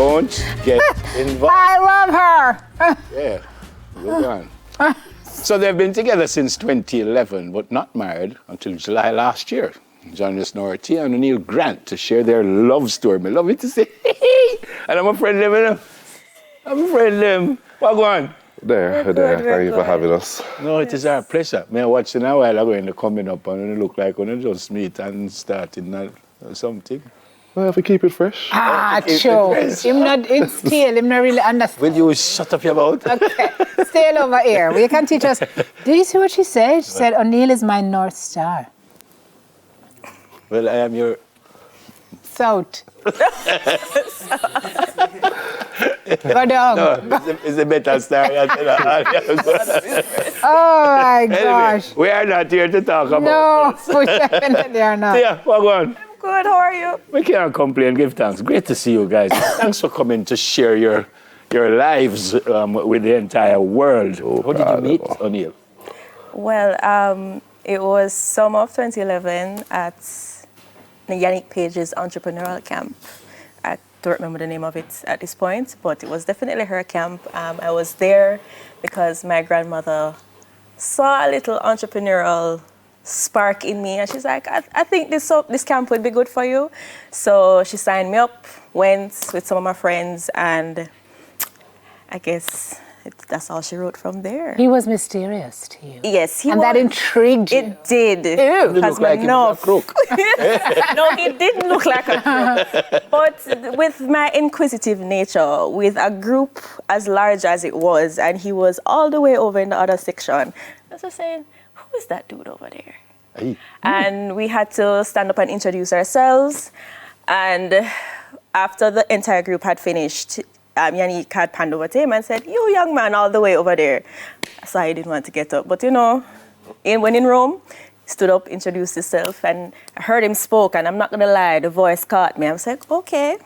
Don't get involved. I love her. Yeah, good one. So they've been together since 2011, but not married until July last year. Joining us now are Tia and O'Neill Grant to share their love story. I love it to say, and I'm afraid of them, you know. I'm afraid of them. What go on? There. Thank you for having us. No, it is our pleasure. Me watching a while ago and they're coming up and it look like when you just meet and starting something. Well, if we keep it fresh. True. Him not, it's still, him not really understand. Will you shut up your mouth? Okay, stay over here. You can teach us. Did you see what she said? She said, O'Neill is my North Star. Well, I am your... South. Go down. No, it's a better story. Oh my gosh. Anyway, we are not here to talk about No, we definitely are not. Tia, what go on? Good, how are you? We can't complain, give thanks. Great to see you guys. Thanks for coming to share your lives with the entire world. How did you meet, O'Neill? Well, it was summer of 2011 at Yannick Page's entrepreneurial camp. I don't remember the name of it at this point, but it was definitely her camp. I was there because my grandmother saw a little entrepreneurial spark in me, and she's like, I think this camp would be good for you. So she signed me up, went with some of my friends, and I guess that's all she wrote from there. He was mysterious to you. Yes, he and was. that intrigued you. It did. Ew. Didn't look like he was a crook. No, he didn't look like a crook. But with my inquisitive nature, with a group as large as it was, and he was all the way over in the other section, I was just saying, who is that dude over there? Hey. And we had to stand up and introduce ourselves. And after the entire group had finished, Yannick had panned over to him and said, you young man all the way over there. So I didn't want to get up. But you know, when in Rome, he stood up, introduced himself, and I heard him spoke, and I'm not going to lie, the voice caught me. I was like, okay.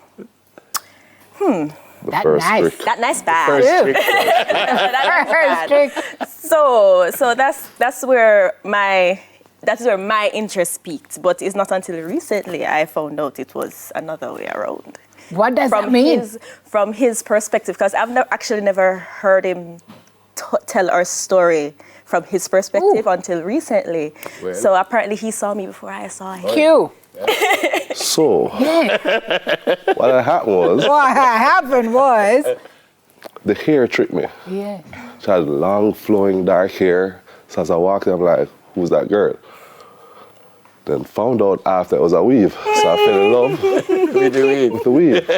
That nice. That nice bad. First trick. So that's where my interest peaked. But it's not until recently I found out it was another way around. What does that mean? From his perspective, because I've actually never heard him tell our story from his perspective until recently. Well, so apparently he saw me before I saw him. Q. So, what happened was, the hair tricked me. Yeah. She had long, flowing, dark hair. So as I walked in, I'm like, who's that girl? Then found out after it was a weave. So I fell in love with the weave.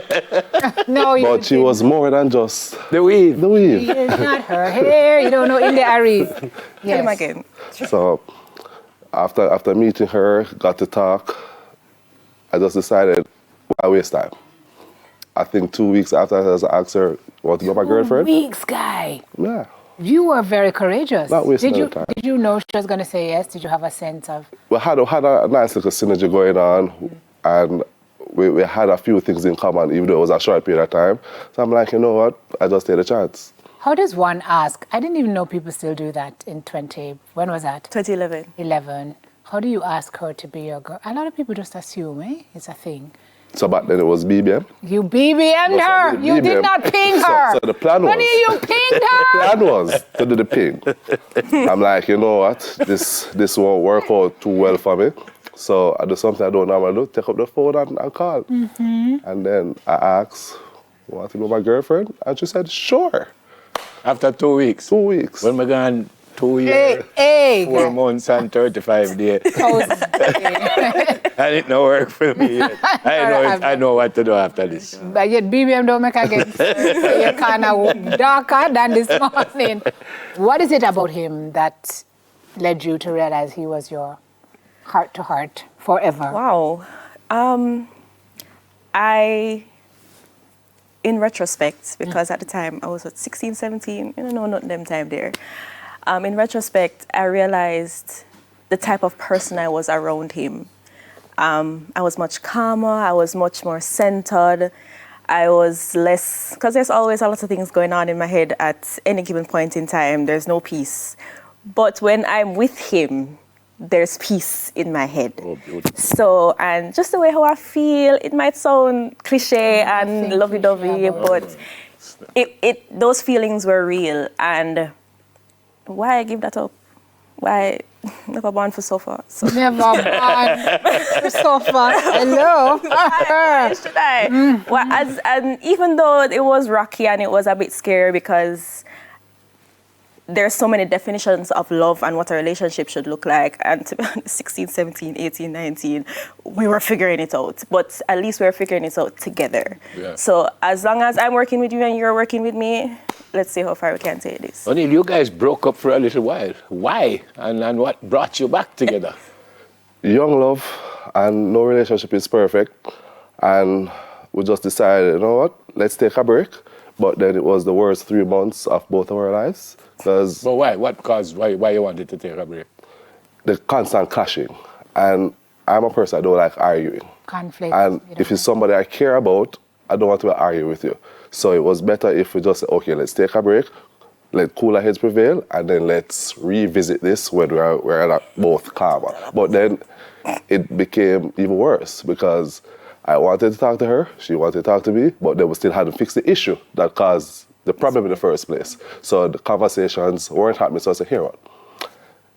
No, but she was more than just the weave. The weave. It's not her hair. You don't know in the Ari. Tell him again. So after meeting her, got to talk, I just decided, why waste time? I think 2 weeks after I asked her, want to be my girlfriend? 2 weeks, guy. Yeah. You were very courageous. Not wasting time. Did you know she was going to say yes? Did you have a sense of? We had a nice little synergy going on, and we had a few things in common, even though it was a short period of time. So I'm like, you know what? I just take a chance. How does one ask? I didn't even know people still do that in when was that? 2011. 11. How do you ask her to be your girl? A lot of people just assume, it's a thing. So back then it was BBM. You BBM'd her. You did not ping her. So the plan was. Honey, you pinged her. The plan was to do the ping. I'm like, you know what? This won't work out too well for me. So I do something I don't normally do. Take up the phone and call. Mm-hmm. And then I asked, want to be my girlfriend? And she said, sure. After 2 weeks. 2 weeks. When we gone 2 years, 4 months and 35 days. And it no work for me yet. I know what to do after this. But yet BBM don't make again. You're kind of darker than this morning. What is it about him that led you to realize he was your heart-to-heart forever? Wow. In retrospect, because at the time I was 16, 17, not them time there. In retrospect, I realized the type of person I was around him. I was much calmer, I was much more centered, I was less, because there's always a lot of things going on in my head at any given point in time, there's no peace. But when I'm with him, there's peace in my head. Oh, beautiful. So, and just the way how I feel, it might sound cliche and lovey-dovey, but those feelings were real. And why I give that up? Why never born for suffer? So. Never born for suffer. Hello. Why should I? Well, and even though it was rocky and it was a bit scary because there's so many definitions of love and what a relationship should look like. And to be honest, 16, 17, 18, 19, we were figuring it out. But at least we were figuring it out together. Yeah. So as long as I'm working with you and you're working with me, let's see how far we can take this. O'Neill, you guys broke up for a little while. Why? And what brought you back together? Young love, and no relationship is perfect. And we just decided, you know what, let's take a break. But then it was the worst 3 months of both of our lives. But why? What caused? Why you wanted to take a break? The constant clashing. And I'm a person I don't like arguing. Conflict. And if it's somebody I care about, I don't want to argue with you. So it was better if we just say, okay, let's take a break, let cooler heads prevail, and then let's revisit this when we're both calmer. But then it became even worse because I wanted to talk to her, she wanted to talk to me, but then we still hadn't fixed the issue that caused the problem in the first place. So the conversations weren't happening. So I said, here what,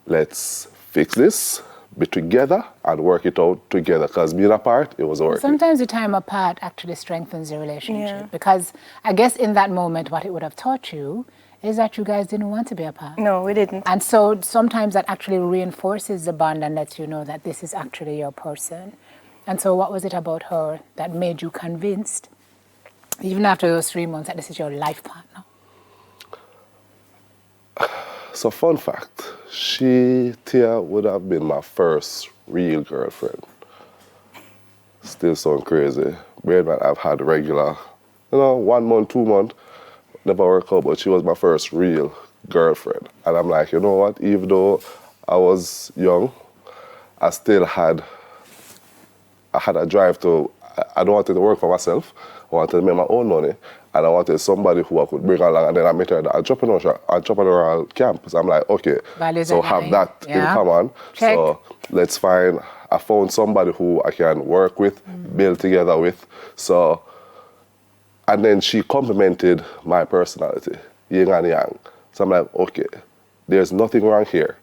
let's fix this, be together and work it out together, because being apart, it was working. Sometimes the time apart actually strengthens the relationship because I guess in that moment what it would have taught you is that you guys didn't want to be apart. No, we didn't. And so sometimes that actually reinforces the bond and lets you know that this is actually your person. And so what was it about her that made you convinced, even after those 3 months, that this is your life partner? So fun fact, Tia would have been my first real girlfriend. Still sound crazy. Braidman, I've had regular, 1 month, 2 months, never worked out, but she was my first real girlfriend. And I'm like, you know what, even though I was young, I still had a drive to, I don't wanted to work for myself, I wanted to make my own money, and I wanted somebody who I could bring along, and then I met her at the entrepreneurial camp. So I'm like, okay, so have that in common. Check. So I found somebody who I can work with, build together with. So, and then she complimented my personality, yin and yang. So I'm like, okay, there's nothing wrong here.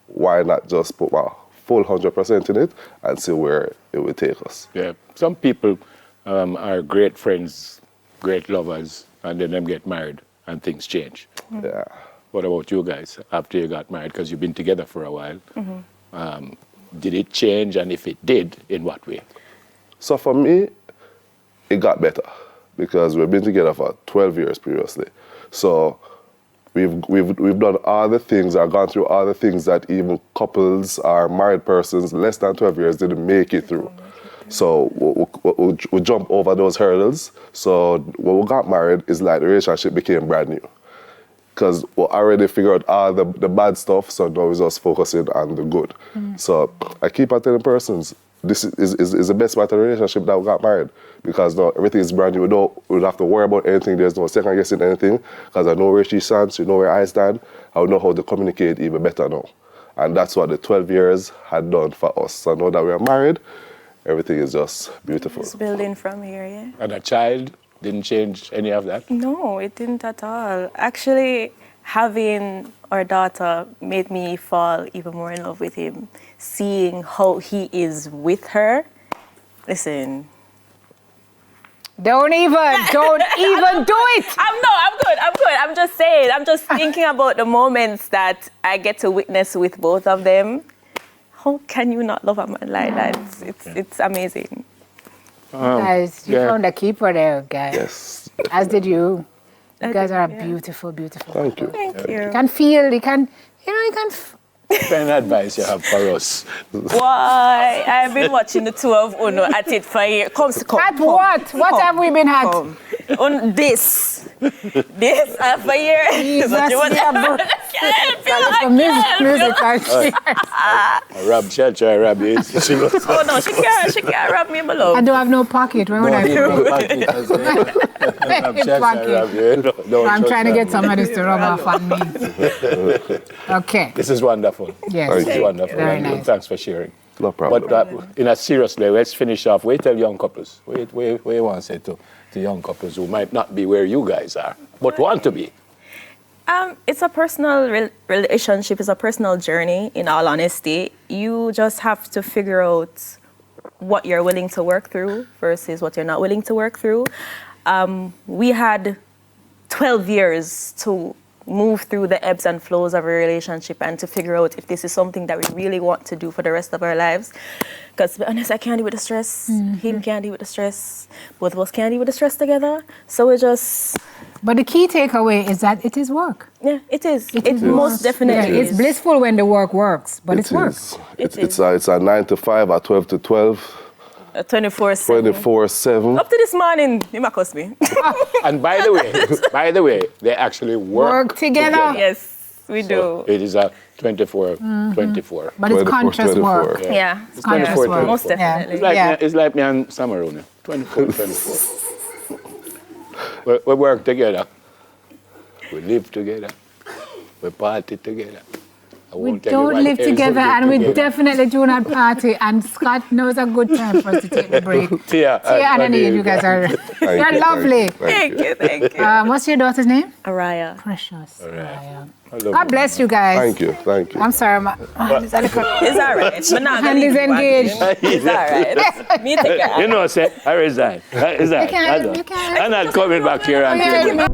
Why not just put my full 100% in it and see where it will take us? Yeah, some people are great friends, great lovers, and then them get married and things change. Yeah. What about you guys after you got married? Because you've been together for a while. Did it change? And if it did, in what way? So for me, it got better because we've been together for 12 years previously. So we've done all the things, or gone through all the things that even couples or married persons less than 12 years didn't make it through. So we jump over those hurdles. So when we got married, it's like the relationship became brand new. Because we already figured out all the bad stuff, so now we're just focusing on the good. So I keep on telling persons, this is the best part of the relationship that we got married. Because now everything is brand new. We don't have to worry about anything. There's no second guessing anything. Because I know where she stands, she know where I stand. I know how to communicate even better now. And that's what the 12 years had done for us. So now that we're married, everything is just beautiful. It's building from here, yeah. And a child didn't change any of that? No, it didn't at all. Actually, having our daughter made me fall even more in love with him. Seeing how he is with her. Listen. Don't even do it. I'm good. I'm just saying. I'm just thinking about the moments that I get to witness with both of them. How can you not love a man like that? It's amazing. Guys, you found a keeper there, guys. Yes. As did you. You guys are a beautiful, beautiful Thank you. Thank you. You can feel, you can. What kind of advice you have for us? Why? I've been watching the two of Uno at it for years. Come. At what? What have we been at? On this. This for years. Jesus, Music and cheers. Rob Church, I rob you. Oh no, she can't rub me, my love. I don't have no pocket. Where would I do? I'm trying to get somebody to rub off on me. Okay. This is wonderful. Yes. This is wonderful. Very And nice. Thanks for sharing. No problem. But in a serious way, let's finish off. Wait till young couples. Wait, you want to say to young couples who might not be where you guys are, but want to be. It's a personal relationship. It's a personal journey. In all honesty, you just have to figure out what you're willing to work through versus what you're not willing to work through. We had 12 years to move through the ebbs and flows of a relationship and to figure out if this is something that we really want to do for the rest of our lives. Because to be honest, I can't deal with the stress. Him can't deal with the stress. Both of us can't deal with the stress together. So we just... But the key takeaway is that it is work. Yeah, it is. It It is most work. definitely Yeah, is. it's blissful when the work works, but it's work. It's a 9 to 5 or 12 to 12. 24/7. 24/7. Up to this morning, you might cost me. And by the way, they actually work together. Yes, we do. It is a 24. But it's conscious 24. work. Yeah, It's conscious 24, work. most definitely. It's like, Yeah. it's like me and Samarone. 24. We work together. We live together. We party together. I We won't tell you don't what live else together we live and we together. definitely do not party. And Scott knows a good time for us to take a break. Tia and Annie, you guys are you're lovely. Thank you. What's your daughter's name? Araya. Precious. right. Araya. I love God you. bless you guys. Thank you. I'm sorry, my hand is a little- It's all right. But not hand is engaged. It's all right. Me take it. You know, say, I resign. I resign. You can't- you can't. I'm not coming back here and Yeah,